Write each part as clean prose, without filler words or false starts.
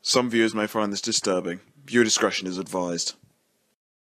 Some viewers may find this disturbing. Viewer discretion is advised.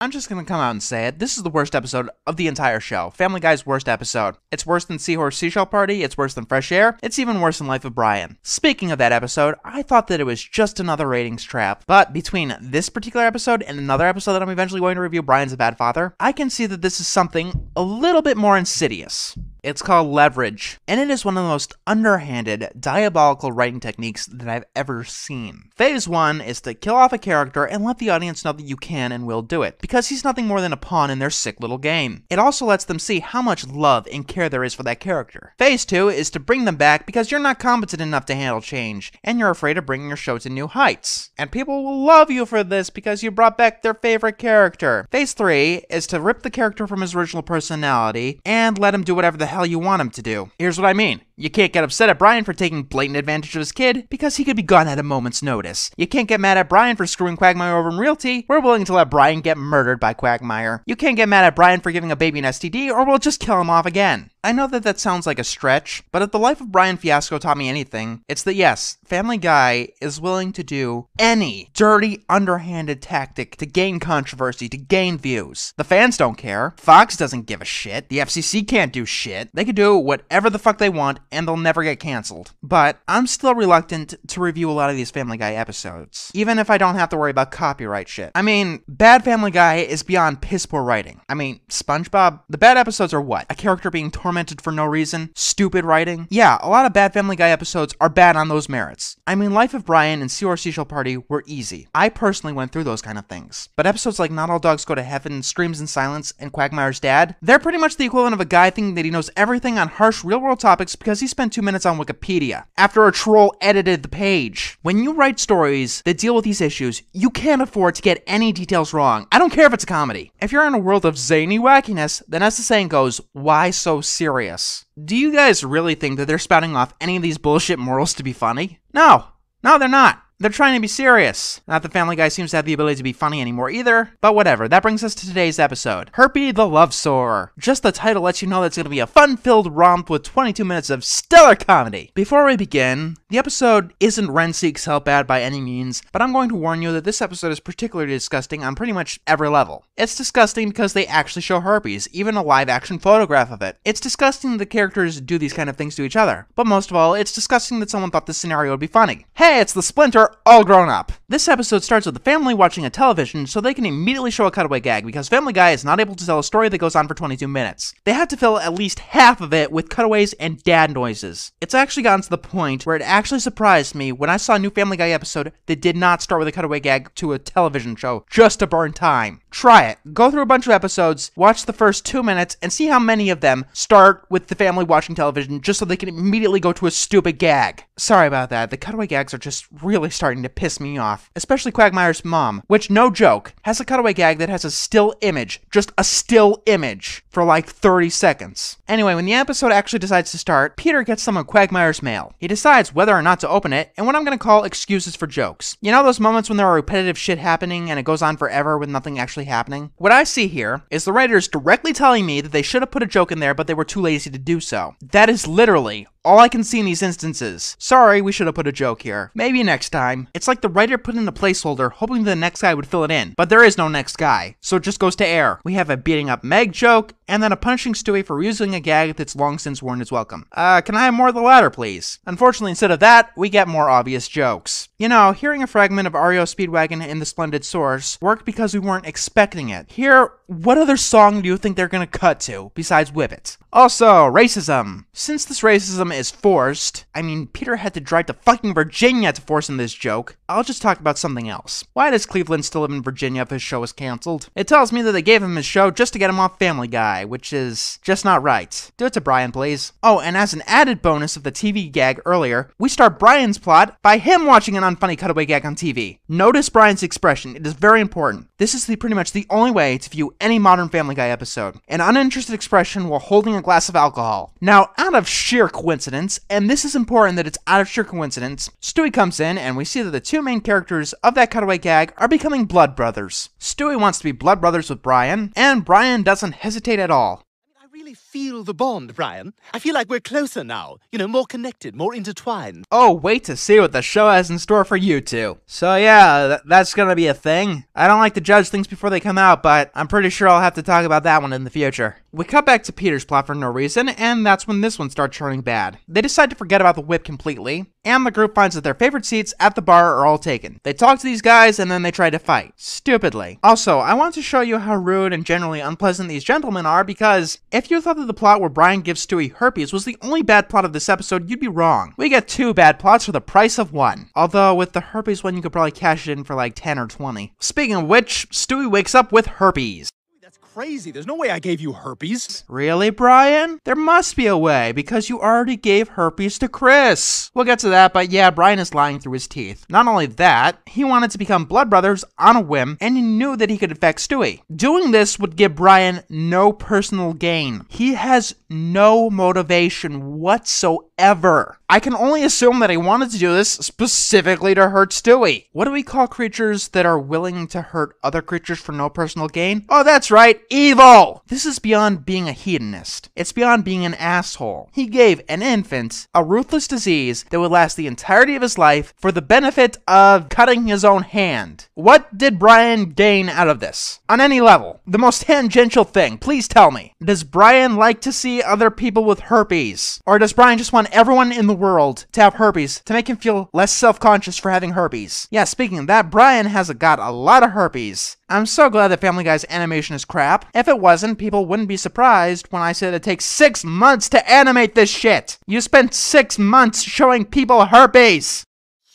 I'm just gonna come out and say it. This is the worst episode of the entire show. Family Guy's worst episode. It's worse than Seahorse Seashell Party, it's worse than Fresh Air, it's even worse than Life of Brian. Speaking of that episode, I thought that it was just another ratings trap. But between this particular episode and another episode that I'm eventually going to review, Brian's a Bad Father, I can see that this is something a little bit more insidious. It's called Leverage, and it is one of the most underhanded, diabolical writing techniques that I've ever seen. Phase 1 is to kill off a character and let the audience know that you can and will do it, because he's nothing more than a pawn in their sick little game. It also lets them see how much love and care there is for that character. Phase 2 is to bring them back because you're not competent enough to handle change, and you're afraid of bringing your show to new heights. And people will love you for this because you brought back their favorite character. Phase 3 is to rip the character from his original personality and let him do whatever the hell you want him to do. Here's what I mean. You can't get upset at Brian for taking blatant advantage of his kid, because he could be gone at a moment's notice. You can't get mad at Brian for screwing Quagmire over in Realty. We're willing to let Brian get murdered by Quagmire. You can't get mad at Brian for giving a baby an STD, or we'll just kill him off again. I know that that sounds like a stretch, but if the Life of Brian fiasco taught me anything, it's that yes, Family Guy is willing to do any dirty, underhanded tactic to gain controversy, to gain views. The fans don't care. Fox doesn't give a shit. The FCC can't do shit. They can do whatever the fuck they want, and they'll never get canceled. But I'm still reluctant to review a lot of these Family Guy episodes, even if I don't have to worry about copyright shit. I mean, bad Family Guy is beyond piss poor writing. I mean, SpongeBob, the bad episodes are what? A character being tormented for no reason? Stupid writing? Yeah, a lot of bad Family Guy episodes are bad on those merits. I mean, Life of Brian and Seahorse Seashell Party were easy. I personally went through those kind of things. But episodes like Not All Dogs Go to Heaven, Screams in Silence, and Quagmire's Dad, they're pretty much the equivalent of a guy thinking that he knows everything on harsh real-world topics because he spent 2 minutes on Wikipedia after a troll edited the page. When you write stories that deal with these issues, you can't afford to get any details wrong. I don't care if it's a comedy. If you're in a world of zany wackiness, then as the saying goes, why so serious? Do you guys really think that they're spouting off any of these bullshit morals to be funny? No, they're not. They're trying to be serious. Not that Family Guy seems to have the ability to be funny anymore either, but whatever. That brings us to today's episode. Herpe the Love Sore. Just the title lets you know that it's going to be a fun-filled romp with 22 minutes of stellar comedy. Before we begin, the episode isn't Ren Seeks Help Bad by any means, but I'm going to warn you that this episode is particularly disgusting on pretty much every level. It's disgusting because they actually show herpes, even a live-action photograph of it. It's disgusting that the characters do these kind of things to each other. But most of all, it's disgusting that someone thought this scenario would be funny. Hey, it's the Splinter, all grown up. This episode starts with the family watching a television so they can immediately show a cutaway gag because Family Guy is not able to tell a story that goes on for 22 minutes. They have to fill at least half of it with cutaways and dad noises. It's actually gotten to the point where it actually surprised me when I saw a new Family Guy episode that did not start with a cutaway gag to a television show just to burn time. Try it. Go through a bunch of episodes, watch the first 2 minutes, and see how many of them start with the family watching television just so they can immediately go to a stupid gag. Sorry about that. The cutaway gags are just really starting to piss me off. Especially Quagmire's mom, which, no joke, has a cutaway gag that has a still image, just a still image, for like 30 seconds. Anyway, when the episode actually decides to start, Peter gets some of Quagmire's mail. He decides whether or not to open it, and what I'm gonna call excuses for jokes. You know those moments when there are repetitive shit happening and it goes on forever with nothing actually happening? What I see here is the writers directly telling me that they should have put a joke in there, but they were too lazy to do so. That is literally all I can see in these instances. Sorry, we should have put a joke here. Maybe next time. It's like the writer put in a placeholder, hoping the next guy would fill it in. But there is no next guy, so it just goes to air. We have a beating up Meg joke, and then a punching Stewie for using a gag that's long since worn its welcome. Can I have more of the latter, please? Unfortunately, instead of that, we get more obvious jokes. You know, hearing a fragment of REO Speedwagon in the Splendid Source worked because we weren't expecting it. Here, what other song do you think they're gonna cut to, besides Whip It? Also, racism. Since this racism is forced, I mean, Peter had to drive to fucking Virginia to force in this joke, I'll just talk about something else. Why does Cleveland still live in Virginia if his show is canceled? It tells me that they gave him his show just to get him off Family Guy. Guy, which is just not right. Do it to Brian, please. Oh, and as an added bonus of the TV gag earlier, we start Brian's plot by him watching an unfunny cutaway gag on TV. Notice Brian's expression. It is very important. This is pretty much the only way to view any modern Family Guy episode. An uninterested expression while holding a glass of alcohol. Now, out of sheer coincidence, and this is important that it's out of sheer coincidence, Stewie comes in and we see that the two main characters of that cutaway gag are becoming blood brothers. Stewie wants to be blood brothers with Brian, and Brian doesn't hesitate at all. I really feel the bond, Brian. I feel like we're closer now. More connected, more intertwined. Oh, wait to see what the show has in store for you two. So yeah, that's gonna be a thing. I don't like to judge things before they come out, but I'm pretty sure I'll have to talk about that one in the future. We cut back to Peter's plot for no reason, and that's when this one starts turning bad. They decide to forget about the whip completely, and the group finds that their favorite seats at the bar are all taken. They talk to these guys, and then they try to fight. Stupidly. Also, I want to show you how rude and generally unpleasant these gentlemen are, because if you thought that the plot where Brian gives Stewie herpes was the only bad plot of this episode, you'd be wrong. We get two bad plots for the price of one. Although, with the herpes one, you could probably cash it in for like 10 or 20. Speaking of which, Stewie wakes up with herpes. That's crazy. There's no way I gave you herpes. Really, Brian? There must be a way, because you already gave herpes to Chris. We'll get to that, but yeah, Brian is lying through his teeth. Not only that, he wanted to become blood brothers on a whim, and he knew that he could infect Stewie. Doing this would give Brian no personal gain. He has no motivation whatsoever. I can only assume that he wanted to do this specifically to hurt Stewie. What do we call creatures that are willing to hurt other creatures for no personal gain? Oh, that's right, evil! This is beyond being a hedonist. It's beyond being an asshole. He gave an infant a ruthless disease that would last the entirety of his life for the benefit of cutting his own hand. What did Brian gain out of this? On any level. The most tangential thing, please tell me. Does Brian like to see other people with herpes? Or does Brian just want everyone in the world to have herpes to make him feel less self-conscious for having herpes? Yeah, speaking of that, Brian has got a lot of herpes. I'm so glad that Family Guy's animation is crap. If it wasn't, people wouldn't be surprised when I said it takes 6 months to animate this shit. You spent 6 months showing people herpes.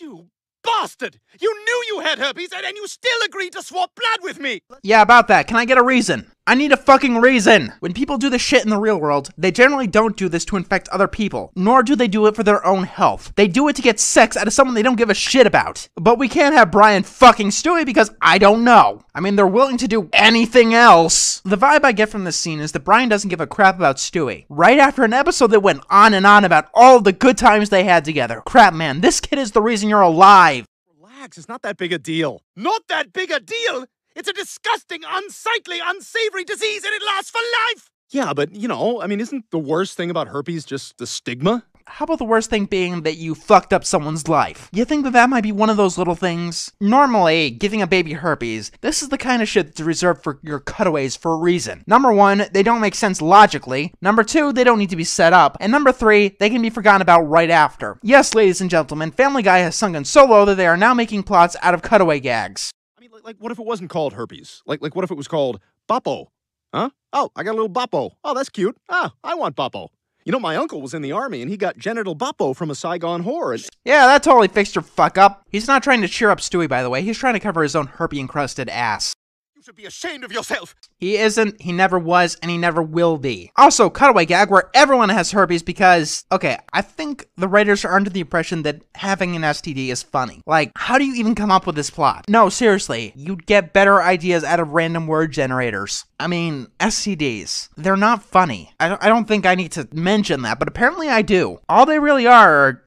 You bastard! You knew you had herpes and you still agreed to swap blood with me! Yeah, about that. Can I get a reason? I need a fucking reason! When people do this shit in the real world, they generally don't do this to infect other people, nor do they do it for their own health. They do it to get sex out of someone they don't give a shit about. But we can't have Brian fucking Stewie because I don't know. I mean, they're willing to do anything else. The vibe I get from this scene is that Brian doesn't give a crap about Stewie. Right after an episode that went on and on about all the good times they had together. Crap, man, this kid is the reason you're alive. Relax, it's not that big a deal. Not that big a deal? It's a disgusting, unsightly, unsavory disease and it lasts for life! Yeah, but, isn't the worst thing about herpes just the stigma? How about the worst thing being that you fucked up someone's life? You think that that might be one of those little things? Normally, giving a baby herpes, this is the kind of shit that's reserved for your cutaways for a reason. Number 1, they don't make sense logically. Number 2, they don't need to be set up. And number 3, they can be forgotten about right after. Yes, ladies and gentlemen, Family Guy has sunken so low that they are now making plots out of cutaway gags. I mean, like what if it wasn't called herpes? Like what if it was called Boppo? Huh? Oh, I got a little Boppo. Oh, that's cute. Ah, I want Boppo. My uncle was in the army and he got genital Boppo from a Saigon whore. Yeah, that totally fixed your fuck up. He's not trying to cheer up Stewie, by the way. He's trying to cover his own herpes-encrusted ass. You should be ashamed of yourself. He isn't, he never was, and he never will be. Also, cutaway gag where everyone has herpes because, okay, I think the writers are under the impression that having an STD is funny. Like, how do you even come up with this plot? No, seriously, you'd get better ideas out of random word generators. I mean, STDs, they're not funny. I don't think I need to mention that, but apparently I do. All they really are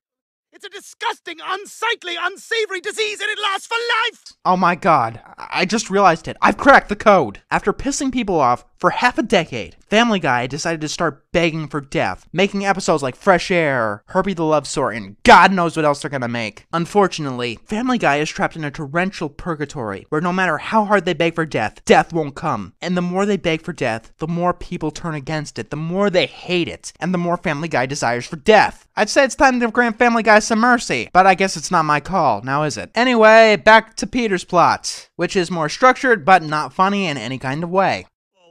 It's a disgusting, unsightly, unsavory disease and it lasts for life! Oh my god, I just realized it. I've cracked the code. After pissing people off for half a decade, Family Guy decided to start begging for death, making episodes like Fresh Air, Herpe the Love Story, and God knows what else they're gonna make. Unfortunately, Family Guy is trapped in a torrential purgatory, where no matter how hard they beg for death, death won't come. And the more they beg for death, the more people turn against it, the more they hate it, and the more Family Guy desires for death. I'd say it's time to grant Family Guy some mercy, but I guess it's not my call, now is it? Anyway, back to Peter's plot, which is more structured, but not funny in any kind of way.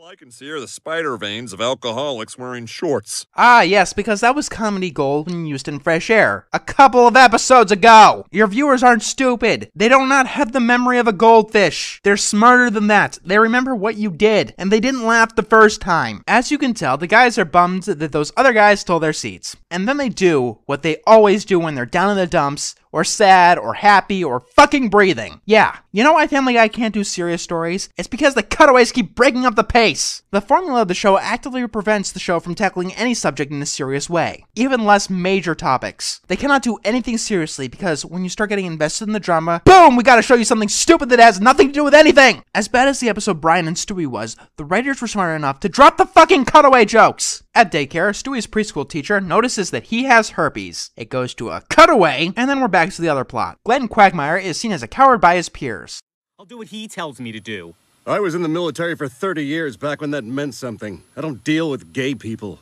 I can see are the spider veins of alcoholics wearing shorts. Ah, yes, because that was comedy gold when used in Fresh Air a couple of episodes ago. Your viewers aren't stupid. They do not have the memory of a goldfish. They're smarter than that. They remember what you did, and they didn't laugh the first time. As you can tell, the guys are bummed that those other guys stole their seats. And then they do what they always do when they're down in the dumps, or sad, or happy, or fucking breathing. Yeah, you know why Family Guy can't do serious stories? It's because the cutaways keep breaking up the pace. The formula of the show actively prevents the show from tackling any subject in a serious way, even less major topics. They cannot do anything seriously because when you start getting invested in the drama, boom, we gotta show you something stupid that has nothing to do with anything! As bad as the episode Brian and Stewie was, the writers were smart enough to drop the fucking cutaway jokes! At daycare, Stewie's preschool teacher notices that he has herpes. It goes to a cutaway, and then we're back to the other plot. Glenn Quagmire is seen as a coward by his peers. I'll do what he tells me to do. I was in the military for 30 years back when that meant something. I don't deal with gay people.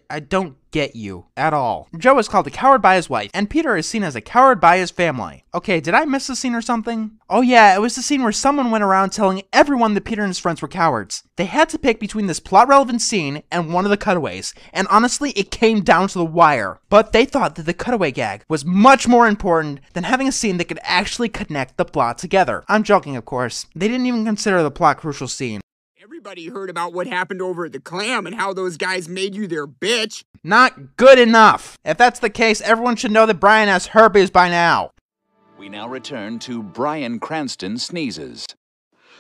I don't get you at all. Joe is called a coward by his wife, and Peter is seen as a coward by his family. Okay, did I miss a scene or something? Oh yeah, it was the scene where someone went around telling everyone that Peter and his friends were cowards. They had to pick between this plot-relevant scene and one of the cutaways, and honestly, it came down to the wire. But they thought that the cutaway gag was much more important than having a scene that could actually connect the plot together. I'm joking, of course. They didn't even consider the plot-crucial scene. Everybody heard about what happened over at the Clam and how those guys made you their bitch. Not good enough. If that's the case, everyone should know that Brian has herpes by now. We now return to Bryan Cranston sneezes.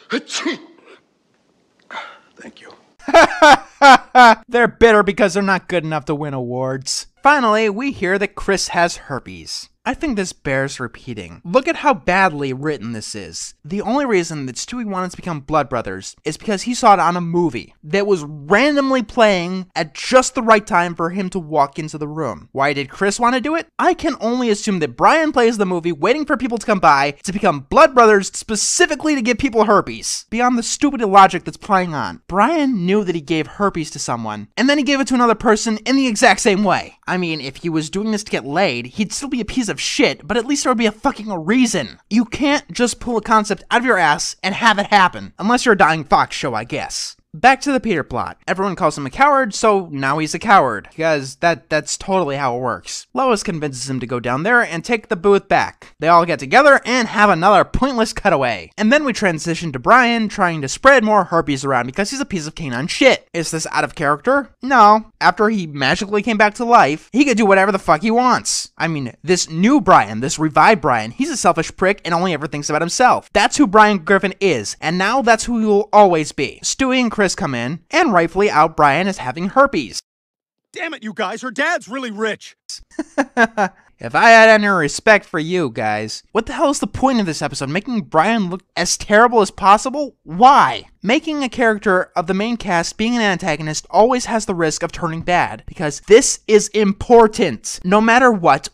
Thank you. They're bitter because they're not good enough to win awards. Finally, we hear that Chris has herpes. I think this bears repeating. Look at how badly written this is. The only reason that Stewie wanted to become blood brothers is because he saw it on a movie that was randomly playing at just the right time for him to walk into the room. Why did Chris want to do it? I can only assume that Brian plays the movie waiting for people to come by to become blood brothers specifically to give people herpes. Beyond the stupid logic that's playing on, Brian knew that he gave herpes to someone, and then he gave it to another person in the exact same way. I mean, if he was doing this to get laid, he'd still be a piece of shit, but at least there would be a fucking reason. You can't just pull a concept out of your ass and have it happen, unless you're a dying Fox show, I guess. Back to the Peter plot. Everyone calls him a coward, so now he's a coward, because that's totally how it works. Lois convinces him to go down there and take the booth back. They all get together and have another pointless cutaway. And then we transition to Brian trying to spread more herpes around because he's a piece of canine shit. Is this out of character? No. After he magically came back to life, he could do whatever the fuck he wants. I mean, this new Brian, this revived Brian, he's a selfish prick and only ever thinks about himself. That's who Brian Griffin is, and now that's who he will always be. Stewie and Chris come in and rightfully out Brian as having herpes. Damn it, you guys, her dad's really rich. If I had any respect for you guys, what the hell is the point of this episode? Making Brian look as terrible as possible? Why? Making a character of the main cast being an antagonist always has the risk of turning bad, because this is important. No matter what,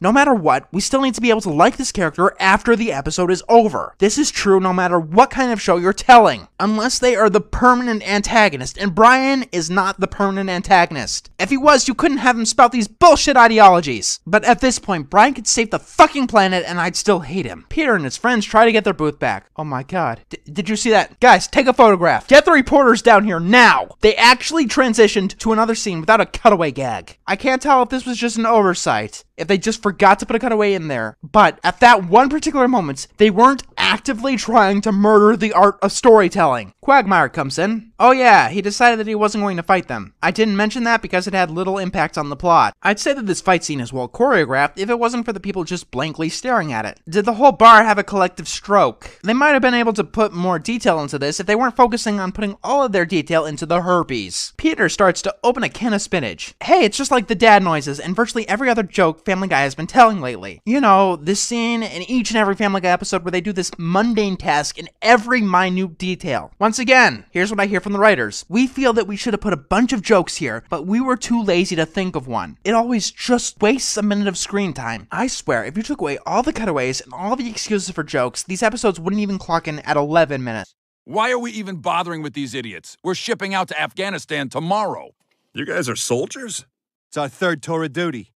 we still need to be able to like this character after the episode is over. This is true no matter what kind of show you're telling, unless they are the permanent antagonist, and Brian is not the permanent antagonist. If he was, you couldn't have him spout these bullshit ideologies. But at this point, Brian could save the fucking planet and I'd still hate him. Peter and his friends try to get their booth back. Oh my god. Did you see that? Guys, take a photograph. Get the reporters down here now! They actually transitioned to another scene without a cutaway gag. I can't tell if this was just an oversight, if they just forgot to put a cutaway in there, but at that one particular moment, they weren't actively trying to murder the art of storytelling. Quagmire comes in. Oh yeah, he decided that he wasn't going to fight them. I didn't mention that because it had little impact on the plot. I'd say that this fight scene is well choreographed if it wasn't for the people just blankly staring at it. Did the whole bar have a collective stroke? They might have been able to put more detail into this if they weren't focusing on putting all of their detail into the herpes. Peter starts to open a can of spinach. Hey, it's just like the dad noises and virtually every other joke Family Guy has been telling lately. You know, this scene in each and every Family Guy episode where they do this mundane task in every minute detail. Once again, here's what I hear from the writers. We feel that we should have put a bunch of jokes here, but we were too lazy to think of one. It always just wastes a minute of screen time. I swear, if you took away all the cutaways and all the excuses for jokes, these episodes wouldn't even clock in at 11 minutes. Why are we even bothering with these idiots? We're shipping out to Afghanistan tomorrow. You guys are soldiers? It's our third tour of duty.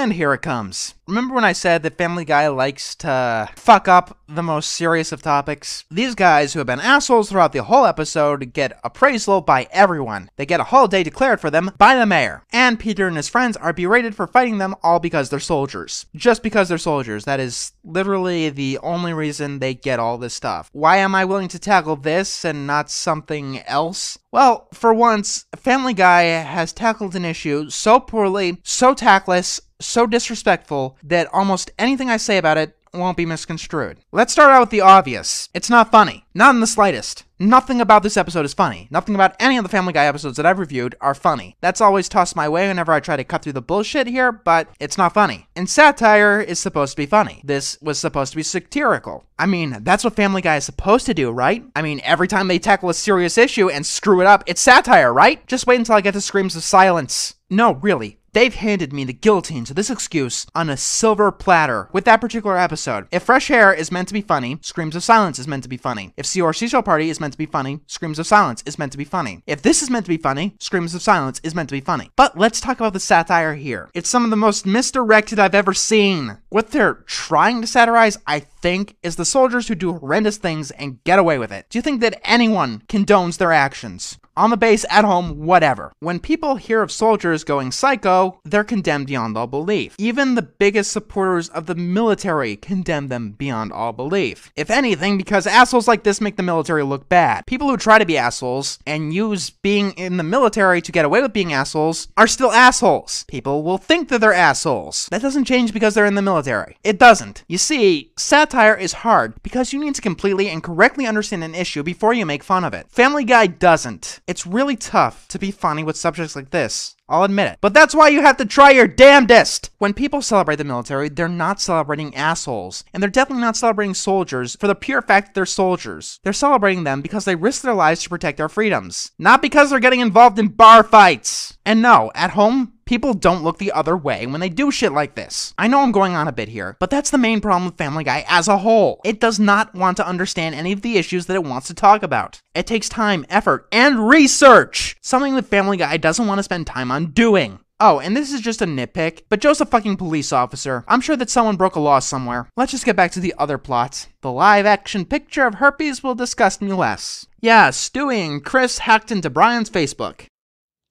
And here it comes. Remember when I said that Family Guy likes to fuck up the most serious of topics? These guys who have been assholes throughout the whole episode get appraisal by everyone. They get a holiday declared for them by the mayor. And Peter and his friends are berated for fighting them all because they're soldiers. Just because they're soldiers. That is literally the only reason they get all this stuff. Why am I willing to tackle this and not something else? Well, for once, Family Guy has tackled an issue so poorly, so tactless, so disrespectful, that almost anything I say about it won't be misconstrued. Let's start out with the obvious. It's not funny. Not in the slightest. Nothing about this episode is funny. Nothing about any of the Family Guy episodes that I've reviewed are funny. That's always tossed my way whenever I try to cut through the bullshit here, but it's not funny. And satire is supposed to be funny. This was supposed to be satirical. I mean, that's what Family Guy is supposed to do, right? I mean, every time they tackle a serious issue and screw it up, it's satire, right? Just wait until I get to Screams of Silence. No, really. They've handed me the guillotine to this excuse on a silver platter with that particular episode. If Fresh Hair is meant to be funny, Screams of Silence is meant to be funny. If Seahorse Seashell Party is meant to be funny, Screams of Silence is meant to be funny. If this is meant to be funny, Screams of Silence is meant to be funny. But let's talk about the satire here. It's some of the most misdirected I've ever seen. What they're trying to satirize, I think, is the soldiers who do horrendous things and get away with it. Do you think that anyone condones their actions? On the base, at home, whatever. When people hear of soldiers going psycho, they're condemned beyond all belief. Even the biggest supporters of the military condemn them beyond all belief. If anything, because assholes like this make the military look bad. People who try to be assholes and use being in the military to get away with being assholes are still assholes. People will think that they're assholes. That doesn't change because they're in the military. It doesn't. You see, satire is hard because you need to completely and correctly understand an issue before you make fun of it. Family Guy doesn't. It's really tough to be funny with subjects like this. I'll admit it. But that's why you have to try your damnedest! When people celebrate the military, they're not celebrating assholes. And they're definitely not celebrating soldiers for the pure fact that they're soldiers. They're celebrating them because they risk their lives to protect our freedoms. Not because they're getting involved in bar fights. And no, at home, people don't look the other way when they do shit like this. I know I'm going on a bit here, but that's the main problem with Family Guy as a whole. It does not want to understand any of the issues that it wants to talk about. It takes time, effort, and research! Something that Family Guy doesn't want to spend time on doing. Oh, and this is just a nitpick, but Joe's a fucking police officer. I'm sure that someone broke a law somewhere. Let's just get back to the other plot. The live-action picture of herpes will disgust me less. Yeah, Stewie and Chris hacked into Brian's Facebook.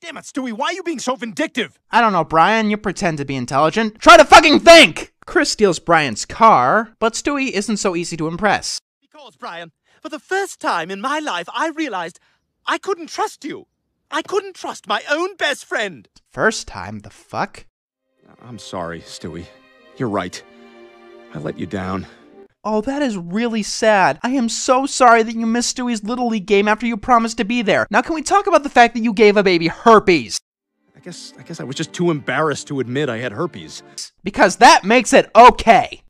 Damn it, Stewie, why are you being so vindictive? I don't know, Brian, you pretend to be intelligent. Try to fucking think! Chris steals Brian's car, but Stewie isn't so easy to impress. Because, Brian, for the first time in my life, I realized I couldn't trust you. I couldn't trust my own best friend. First time? The fuck? I'm sorry, Stewie. You're right. I let you down. Oh, that is really sad. I am so sorry that you missed Stewie's Little League game after you promised to be there. Now can we talk about the fact that you gave a baby herpes? I guess I was just too embarrassed to admit I had herpes. Because that makes it okay.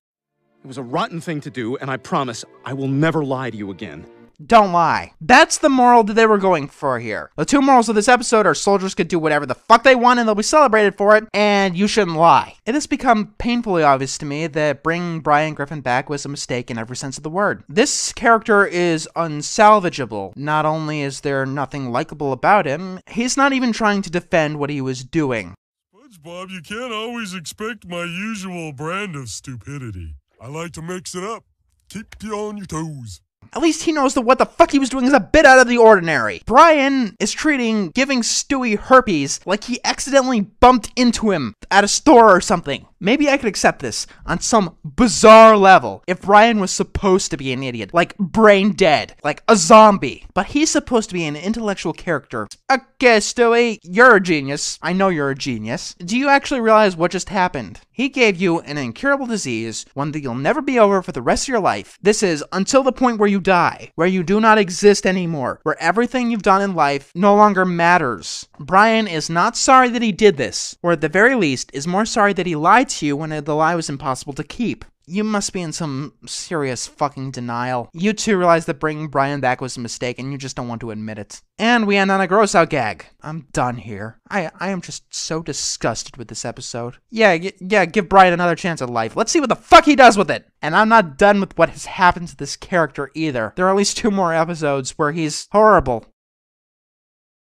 It was a rotten thing to do, and I promise I will never lie to you again. Don't lie. That's the moral that they were going for here. The two morals of this episode are soldiers could do whatever the fuck they want and they'll be celebrated for it, and you shouldn't lie. It has become painfully obvious to me that bringing Brian Griffin back was a mistake in every sense of the word. This character is unsalvageable. Not only is there nothing likable about him, he's not even trying to defend what he was doing. SpongeBob, you can't always expect my usual brand of stupidity. I like to mix it up. Keep you on your toes. At least he knows that what the fuck he was doing is a bit out of the ordinary. Brian is treating giving Stewie herpes like he accidentally bumped into him at a store or something. Maybe I could accept this on some bizarre level if Brian was supposed to be an idiot, like brain dead, like a zombie. But he's supposed to be an intellectual character. Okay, Stewie, you're a genius. I know you're a genius. Do you actually realize what just happened? He gave you an incurable disease, one that you'll never be over for the rest of your life. This is until the point where you die, where you do not exist anymore, where everything you've done in life no longer matters. Brian is not sorry that he did this, or at the very least, is more sorry that he lied to you when the lie was impossible to keep. You must be in some serious fucking denial. You two realize that bringing Brian back was a mistake and you just don't want to admit it. And we end on a gross out gag. I'm done here. I am just so disgusted with this episode. Yeah, give Brian another chance at life. Let's see what the fuck he does with it. And I'm not done with what has happened to this character either. There are at least 2 more episodes where he's horrible.